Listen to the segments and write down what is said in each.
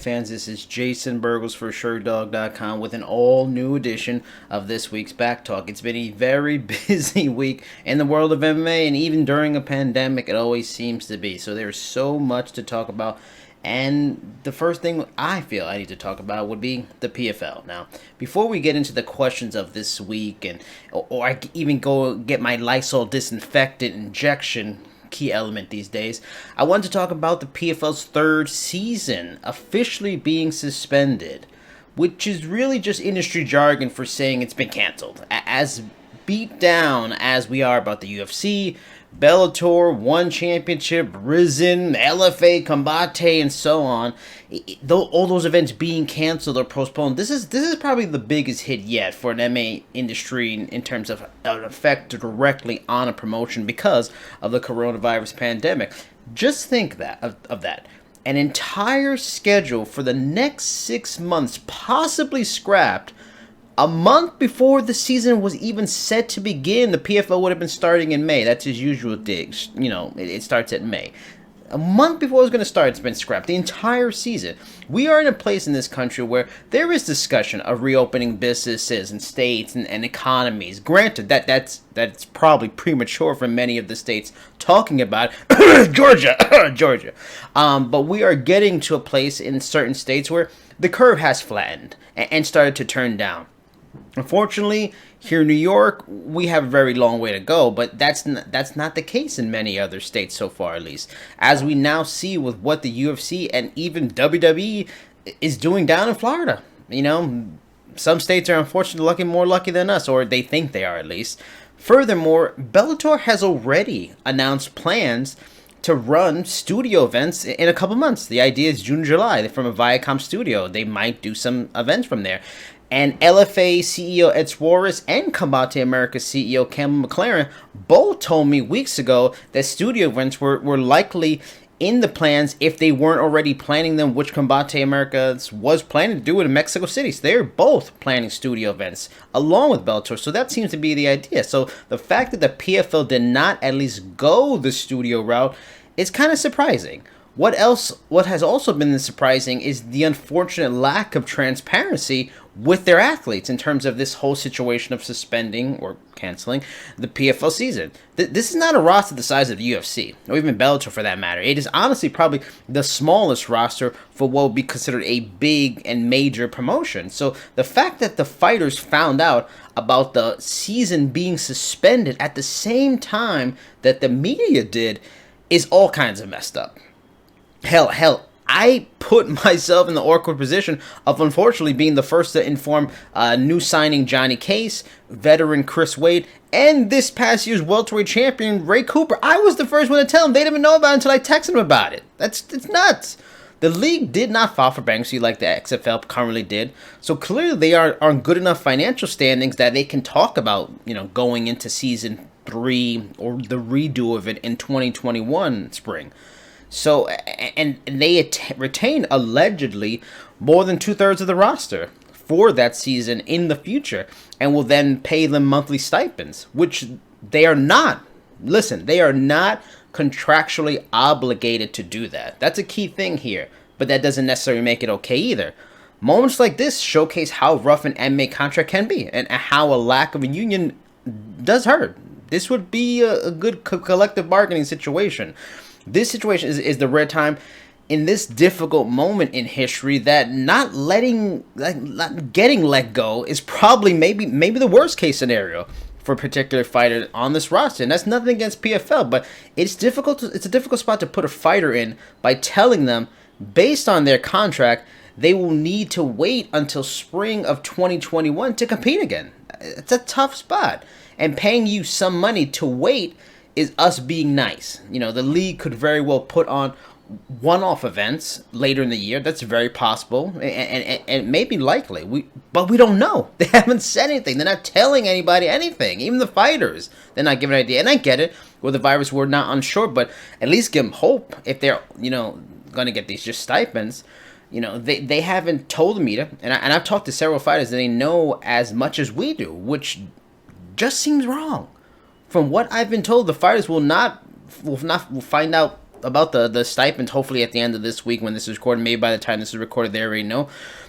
fans? This is Jason Burgos for Sherdog.com with an all-new edition of this week's Back Talk. It's been a very busy week in the world of MMA, and even during a pandemic, it always seems to be. So there's so much to talk about, and the first thing I feel I need to talk about would be the PFL. Now, before we get into the questions of this week, or I even go get my Lysol disinfectant injection, key element these days, I want to talk about the PFL's third season officially being suspended, which is really just industry jargon for saying it's been canceled. As beat down as we are about the UFC, Bellator, One Championship, Risen, LFA, Combate, and so on, all those events being canceled or postponed, this is probably the biggest hit yet for an MMA industry in terms of an effect directly on a promotion because of the coronavirus pandemic. Just think of that. An entire schedule for the next 6 months possibly scrapped. A month before the season was even set to begin, the PFL would have been starting in May. That's his usual digs. You know, it starts at May. A month before it was going to start, it's been scrapped. The entire season. We are in a place in this country where there is discussion of reopening businesses and states and economies. Granted, that's probably premature for many of the states talking about Georgia. But we are getting to a place in certain states where the curve has flattened and started to turn down. Unfortunately, here in New York, we have a very long way to go, but that's not the case in many other states so far, at least. As we now see with what the UFC and even WWE is doing down in Florida. You know, some states are unfortunately more lucky than us, or they think they are at least. Furthermore, Bellator has already announced plans to run studio events in a couple months. The idea is June, July, from a Viacom studio. They might do some events from there. And LFA CEO Ed Suarez and Combate America CEO Campbell McLaren both told me weeks ago that studio events were likely in the plans if they weren't already planning them, which Combate America was planning to do it in Mexico City. So they're both planning studio events along with Bellator. So that seems to be the idea. So the fact that the PFL did not at least go the studio route is kind of surprising. What has also been surprising is the unfortunate lack of transparency with their athletes in terms of this whole situation of suspending or canceling the PFL season. This is not a roster the size of the UFC, or even Bellator for that matter. It is honestly probably the smallest roster for what would be considered a big and major promotion. So the fact that the fighters found out about the season being suspended at the same time that the media did is all kinds of messed up. Hell, I put myself in the awkward position of unfortunately being the first to inform new signing Johnny Case, veteran Chris Wade, and this past year's welterweight champion Ray Cooper. I was the first one to tell them. They didn't even know about it until I texted them about it. It's nuts. The league did not file for bankruptcy like the XFL currently did, so clearly they are in good enough financial standings that they can talk about, you know, going into season 3 or the redo of it in 2021 spring. So, and they retain allegedly more than 2/3 of the roster for that season in the future, and will then pay them monthly stipends, which they are not. Listen, they are not contractually obligated to do that. That's a key thing here, but that doesn't necessarily make it okay either. Moments like this showcase how rough an MMA contract can be, and how a lack of a union does hurt. This would be a good collective bargaining situation. This situation is the rare time in this difficult moment in history that not getting let go is probably maybe the worst case scenario for a particular fighter on this roster. And that's nothing against PFL, but it's difficult. It's a difficult spot to put a fighter in by telling them, based on their contract, they will need to wait until spring of 2021 to compete again. It's a tough spot, and paying you some money to wait is us being nice. You know, the league could very well put on one-off events later in the year. That's very possible, and maybe likely. But we don't know. They haven't said anything. They're not telling anybody anything. Even the fighters, they're not giving an idea. And I get it. With the virus, we're not unsure, but at least give them hope if they're, you know, going to get these just stipends. You know, they haven't told me to, and I've talked to several fighters, and they know as much as we do, which just seems wrong. From what I've been told, the fighters will find out about the stipends. Hopefully at the end of this week when this is recorded, maybe by the time this is recorded, they already know.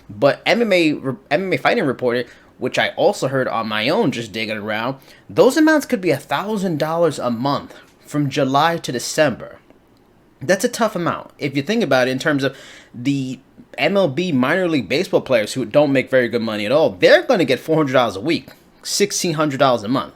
But MMA Fighting reported, which I also heard on my own just digging around, those amounts could be $1,000 a month from July to December. That's a tough amount. If you think about it in terms of the MLB minor league baseball players who don't make very good money at all, they're going to get $400 a week, $1,600 a month.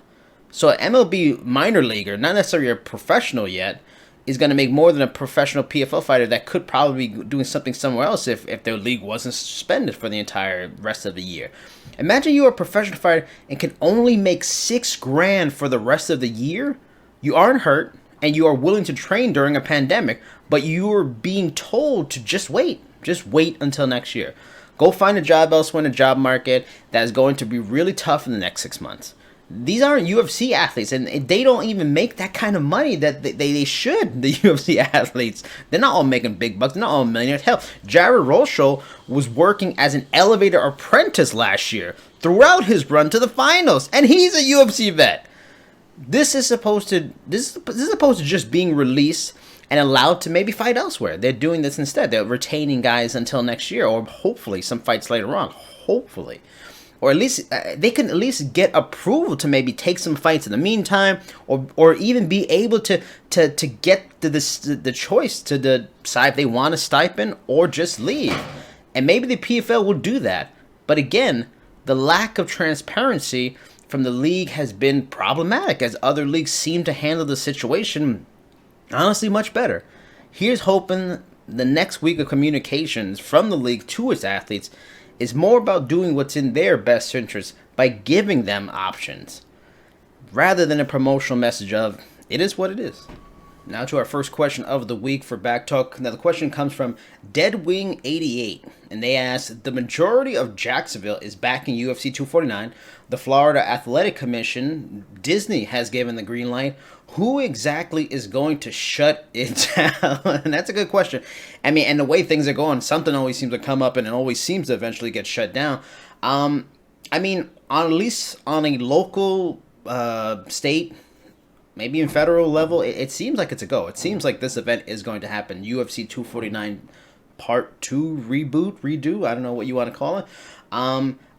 So an MLB minor leaguer, not necessarily a professional yet, is going to make more than a professional PFL fighter that could probably be doing something somewhere else if their league wasn't suspended for the entire rest of the year. Imagine you're a professional fighter and can only make $6,000 for the rest of the year. You aren't hurt, and you are willing to train during a pandemic, but you are being told to just wait. Just wait until next year. Go find a job elsewhere in the job market that is going to be really tough in the next 6 months. These aren't UFC athletes, and they don't even make that kind of money that they should, the UFC athletes. They're not all making big bucks. They're not all millionaires. Hell, Jared Rosho was working as an elevator apprentice last year throughout his run to the finals, and he's a UFC vet. This is supposed to just being released and allowed to maybe fight elsewhere. They're doing this instead. They're retaining guys until next year, or hopefully some fights later on. Hopefully. Or at least they can at least get approval to maybe take some fights in the meantime, or even be able to get the choice to decide if they want a stipend or just leave. And maybe the PFL will do that. But again, the lack of transparency from the league has been problematic, as other leagues seem to handle the situation honestly much better. Here's hoping the next week of communications from the league to its athletes is more about doing what's in their best interest by giving them options, rather than a promotional message of, it is what it is. Now to our first question of the week for Back Talk. Now the question comes from Deadwing88, and they ask, the majority of Jacksonville is backing UFC 249. The Florida Athletic Commission, Disney, has given the green light. Who exactly is going to shut it down? And that's a good question. I mean, and the way things are going, something always seems to come up and it always seems to eventually get shut down. I mean, at least on a local, state, maybe in federal level, it seems like it's a go. It seems like this event is going to happen. UFC 249 Part 2 reboot, redo, I don't know what you want to call it.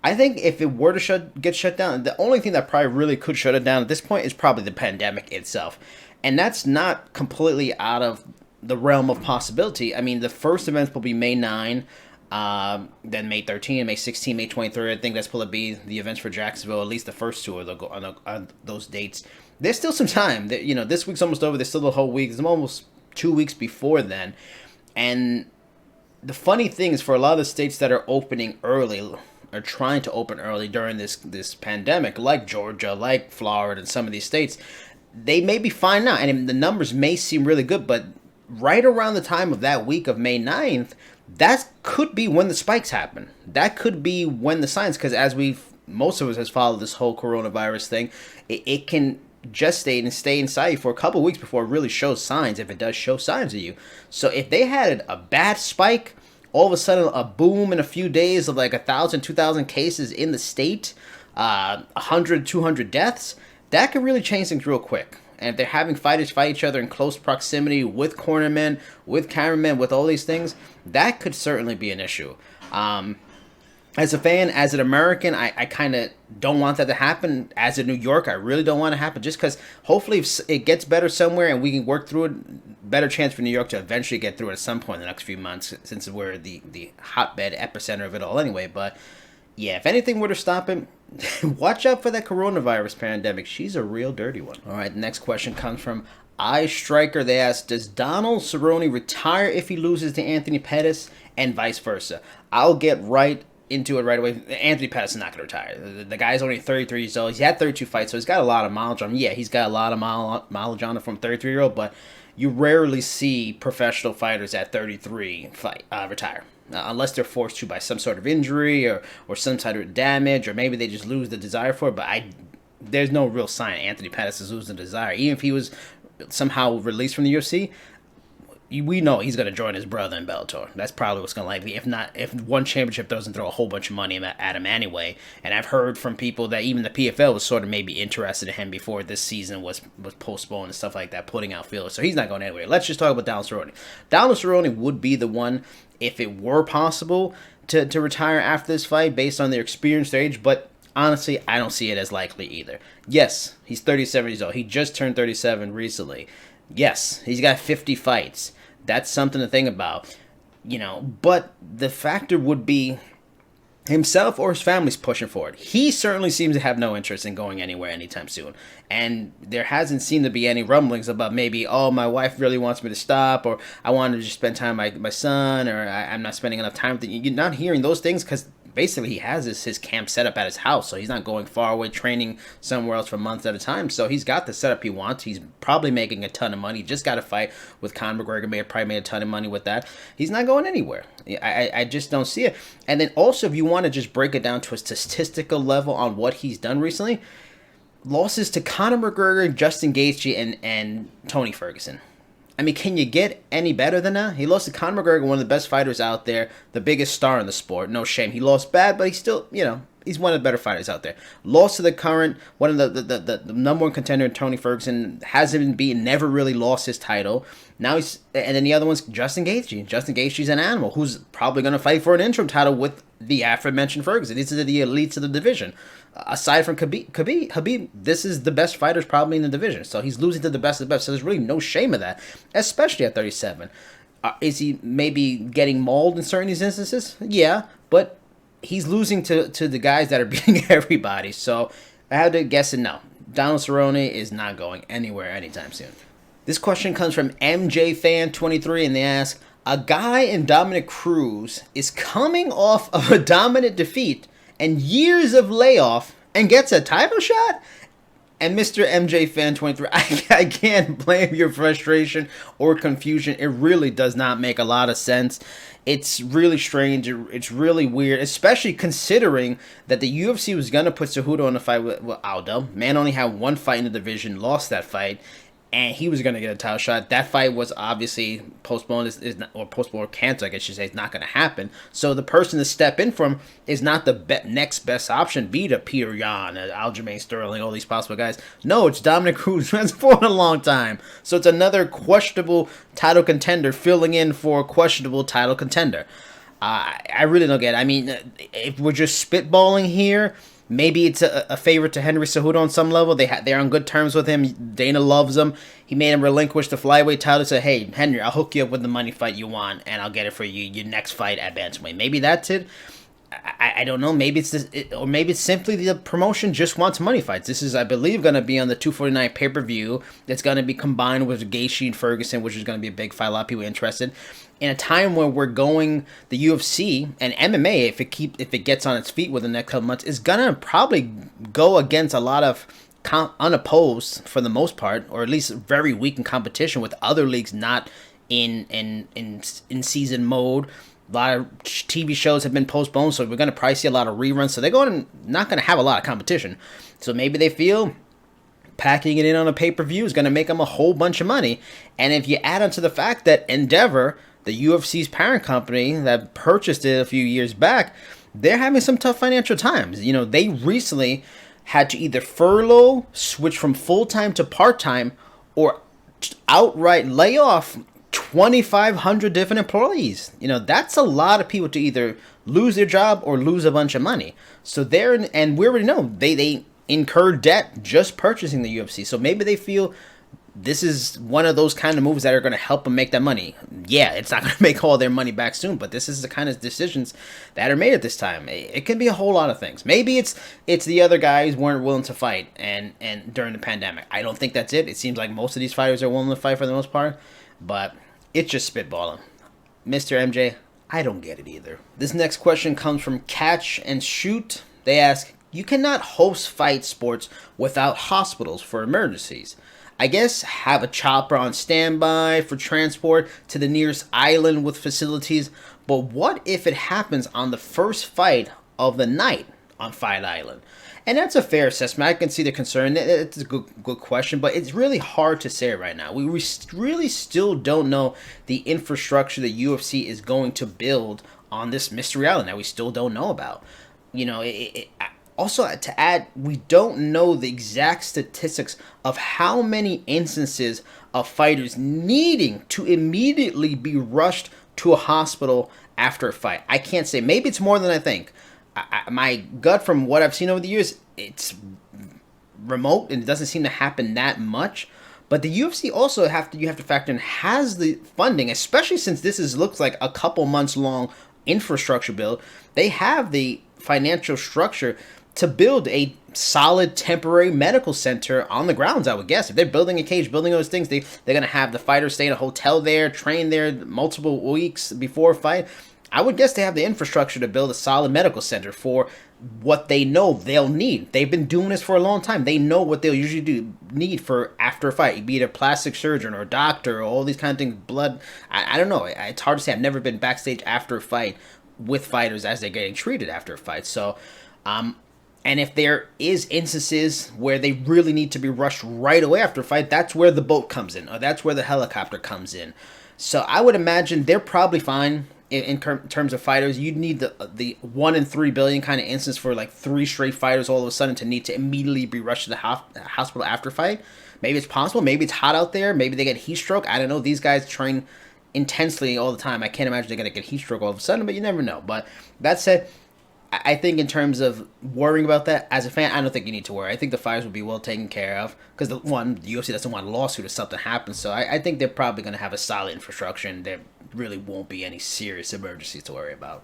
I think if it were to get shut down, the only thing that probably really could shut it down at this point is probably the pandemic itself. And that's not completely out of the realm of possibility. I mean, the first events will be May 9, then May 13, May 16, May 23. I think that's will be the events for Jacksonville. At least the first two they'll go on those dates. There's still some time. This week's almost over. There's still a whole week. There's almost 2 weeks before then. And the funny thing is, for a lot of the states that are opening early, are trying to open early during this pandemic, like Georgia, like Florida, and some of these states, they may be fine now, and the numbers may seem really good, but right around the time of that week of May 9th, that could be when the spikes happen. That could be when the signs, because as most of us has followed this whole coronavirus thing, it can gestate and stay inside you for a couple weeks before it really shows signs, if it does show signs of you. So if they had a bad spike, all of a sudden a boom in a few days of like 1,000, 2,000 cases in the state, 100, 200 deaths, that could really change things real quick. And if they're having fighters fight each other in close proximity with cornermen, with cameramen, with all these things, that could certainly be an issue. As a fan, as an American, I kind of don't want that to happen. As a New Yorker, I really don't want it to happen, just because hopefully if it gets better somewhere and we can work through it, better chance for New York to eventually get through it at some point in the next few months, since we're the hotbed epicenter of it all anyway. But yeah, if anything were to stop it, watch out for that coronavirus pandemic. She's a real dirty one. All right, the next question comes from iStriker. They ask, does Donald Cerrone retire if he loses to Anthony Pettis, and vice versa? I'll get right into it right away. Anthony Pettis is not going to retire. The guy's only 33 years old. He's had 32 fights, so he's got a lot of mileage on him. Yeah, he's got a lot of mileage on him from 33-year-old, but you rarely see professional fighters at 33 retire. Unless they're forced to by some sort of injury or some sort of damage, or maybe they just lose the desire for it. But there's no real sign Anthony Pettis is losing the desire. Even if he was somehow released from the UFC, we know he's going to join his brother in Bellator. That's probably what's going to likely. If one championship doesn't throw a whole bunch of money at him anyway. And I've heard from people that even the PFL was sort of maybe interested in him before this season was postponed and stuff like that, putting out feelers. So he's not going anywhere. Let's just talk about Donald Cerrone. Donald Cerrone would be the one, if it were possible, to retire after this fight based on their experience, their age, but honestly, I don't see it as likely either. Yes, he's 37 years old. He just turned 37 recently. Yes, he's got 50 fights. That's something to think about, but the factor would be himself or his family's pushing for it. He certainly seems to have no interest in going anywhere anytime soon. And there hasn't seemed to be any rumblings about maybe, oh, my wife really wants me to stop, or I want to just spend time with my son, or I'm not spending enough time with you. You're not hearing those things because basically he has his camp set up at his house, so he's not going far away training somewhere else for months at a time. So he's got the setup he wants. He's probably making a ton of money. He just got a fight with Conor McGregor. Probably made a ton of money with that. He's not going anywhere. I just don't see it. And then also, if you want to just break it down to a statistical level on what he's done recently, losses to Conor McGregor, Justin Gaethje, and Tony Ferguson. I mean, can you get any better than that? He lost to Conor McGregor, one of the best fighters out there, the biggest star in the sport. No shame. He lost bad, but he's still, he's one of the better fighters out there. Lost to the current, one of the number one contender, Tony Ferguson, hasn't been beaten, never really lost his title. Now and then the other one's Justin Gaethje. Justin Gaethje's an animal who's probably going to fight for an interim title with the aforementioned Ferguson. These are the elites of the division. Aside from Khabib, this is the best fighters probably in the division. So he's losing to the best of the best. So there's really no shame of that, especially at 37. Is he maybe getting mauled in certain instances? Yeah, but he's losing to the guys that are beating everybody. So I had to guess it no. Donald Cerrone is not going anywhere anytime soon. This question comes from MJFan23, and they ask, a guy in Dominick Cruz is coming off of a dominant defeat and years of layoff and gets a title shot? And Mr. MJFan23, I can't blame your frustration or confusion. It really does not make a lot of sense. It's really strange. It's really weird, especially considering that the UFC was going to put Cejudo in a fight with Aldo. Man only had one fight in the division, lost that fight, and he was going to get a title shot. That fight was obviously postponed, postponed or canceled, I guess you say. It's not going to happen. So the person to step in for him is not the next best option, be to Peter Yan, Aljamain Sterling, all these possible guys. No, it's Dominick Cruz, who hasn't fought in a long time. So it's another questionable title contender filling in for a questionable title contender. I really don't get it. I mean, if we're just spitballing here, maybe it's a favor to Henry Cejudo on some level. They're on good terms with him. Dana loves him. He made him relinquish the flyweight title. Said, "Hey, Henry, I'll hook you up with the money fight you want, and I'll get it for you your next fight at bantamweight." Maybe that's it. I don't know. Maybe it's or maybe it's simply the promotion just wants money fights. This is, I believe, going to be on the 249 pay-per-view. That's going to be combined with Gaethje and Ferguson, which is going to be a big fight. A lot of people interested. In a time where we're going, the UFC and MMA, if it gets on its feet within the next couple months, is gonna probably go against a lot of unopposed, for the most part, or at least very weak in competition with other leagues not in season mode. A lot of TV shows have been postponed, so we're gonna probably see a lot of reruns. So they're not gonna have a lot of competition. So maybe they feel packing it in on a pay-per-view is gonna make them a whole bunch of money. And if you add on to the fact that Endeavor, the UFC's parent company that purchased it a few years back, they're having some tough financial times. They recently had to either furlough, switch from full-time to part-time, or outright lay off 2,500 different employees. That's a lot of people to either lose their job or lose a bunch of money. So and we already know they incurred debt just purchasing the UFC. So maybe they feel this is one of those kind of moves that are going to help them make that money. Yeah, it's not going to make all their money back soon, but this is the kind of decisions that are made at this time. It can be a whole lot of things. Maybe it's the other guys weren't willing to fight and during the pandemic. I don't think that's it. It seems like most of these fighters are willing to fight for the most part, but it's just spitballing. Mr. MJ, I don't get it either. This next question comes from Catch and Shoot. They ask, you cannot host fight sports without hospitals for emergencies. I guess have a chopper on standby for transport to the nearest island with facilities, but what if it happens on the first fight of the night on Fight Island. And that's a fair assessment. I can see the concern. It's a good question, but it's really hard to say right now. We really still don't know the infrastructure the UFC is going to build on this mystery island that we still don't know about. Also, to add, we don't know the exact statistics of how many instances of fighters needing to immediately be rushed to a hospital after a fight. I can't say. Maybe it's more than I think. My gut from what I've seen over the years, it's remote and it doesn't seem to happen that much. But the UFC also you have to factor in has the funding, especially since looks like a couple months long infrastructure build. They have the financial structure to build a solid temporary medical center on the grounds, I would guess. If they're building a cage, building those things, they're going to have the fighters stay in a hotel there, train there multiple weeks before a fight. I would guess they have the infrastructure to build a solid medical center for what they know they'll need. They've been doing this for a long time. They know what they'll usually need for after a fight, be it a plastic surgeon or a doctor or all these kind of things, blood. I don't know. It's hard to say. I've never been backstage after a fight with fighters as they're getting treated after a fight. So, and if there is instances where they really need to be rushed right away after a fight, that's where the boat comes in, or that's where the helicopter comes in. So I would imagine they're probably fine in terms of fighters. You'd need the 1 in 3 billion kind of instance for like 3 straight fighters all of a sudden to need to immediately be rushed to the hospital after fight. Maybe it's possible. Maybe it's hot out there. Maybe they get heat stroke. I don't know. These guys train intensely all the time. I can't imagine they're going to get heat stroke all of a sudden, but you never know. But that said, I think in terms of worrying about that, as a fan, I don't think you need to worry. I think the fighters will be well taken care of because the UFC doesn't want a lawsuit if something happens. So I think they're probably going to have a solid infrastructure and there really won't be any serious emergencies to worry about.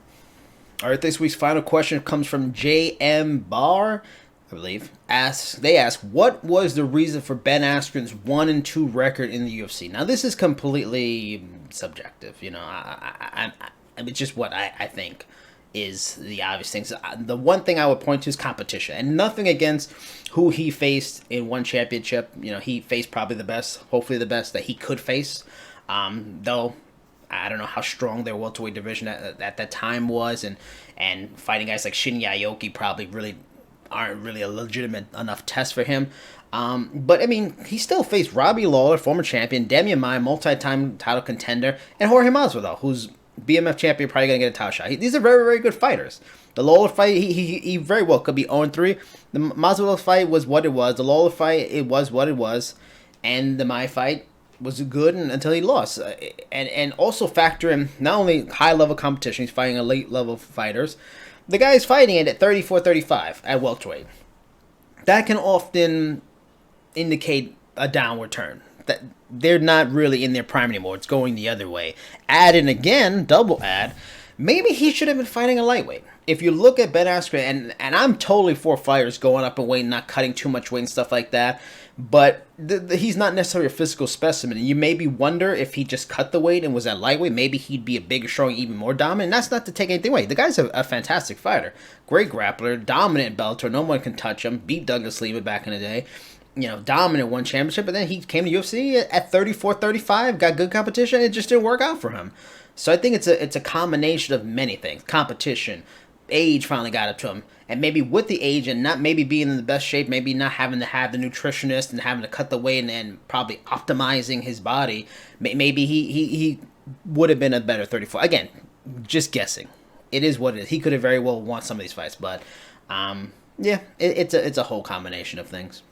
All right, this week's final question comes from J.M. Barr, I believe. They ask, what was the reason for Ben Askren's 1-2 record in the UFC? Now, this is completely subjective. It's just what I think is the obvious things. The one thing I would point to is competition, and nothing against who he faced in one championship. He faced probably the best, hopefully the best that he could face. Though I don't know how strong their welterweight division at that time was, and fighting guys like Shinya Aoki probably really aren't really a legitimate enough test for him. But I mean, he still faced Robbie Lawler, former champion, Demian Maia, multi-time title contender, and Jorge Masvidal, who's BMF champion, probably going to get a title shot. These are very, very good fighters. The Lawler fight, he very well could be 0-3. The Masvidal fight was what it was. The Lawler fight, it was what it was. And the Maia fight was good until he lost. And also factor in not only high-level competition, he's fighting elite-level fighters. The guy is fighting it at 34-35 at welterweight. That can often indicate a downward turn. That they're not really in their prime anymore. It's going the other way. Add in again, double add, maybe he should have been fighting a lightweight. If you look at Ben Askren, and I'm totally for fighters going up in weight, not cutting too much weight and stuff like that, but he's not necessarily a physical specimen. You maybe wonder if he just cut the weight and was at lightweight, maybe he'd be a bigger, strong, even more dominant. And that's not to take anything away. The guy's a fantastic fighter. Great grappler, dominant Bellator, no one can touch him, beat Douglas Lima back in the day. Dominant one championship, but then he came to UFC at 34-35, got good competition, it just didn't work out for him. So I think it's a combination of many things. Competition, age finally got up to him, and maybe with the age and not maybe being in the best shape, maybe not having to have the nutritionist and having to cut the weight and probably optimizing his body, maybe he would have been a better 34. Again, just guessing. It is what it is. He could have very well won some of these fights, but it's a whole combination of things.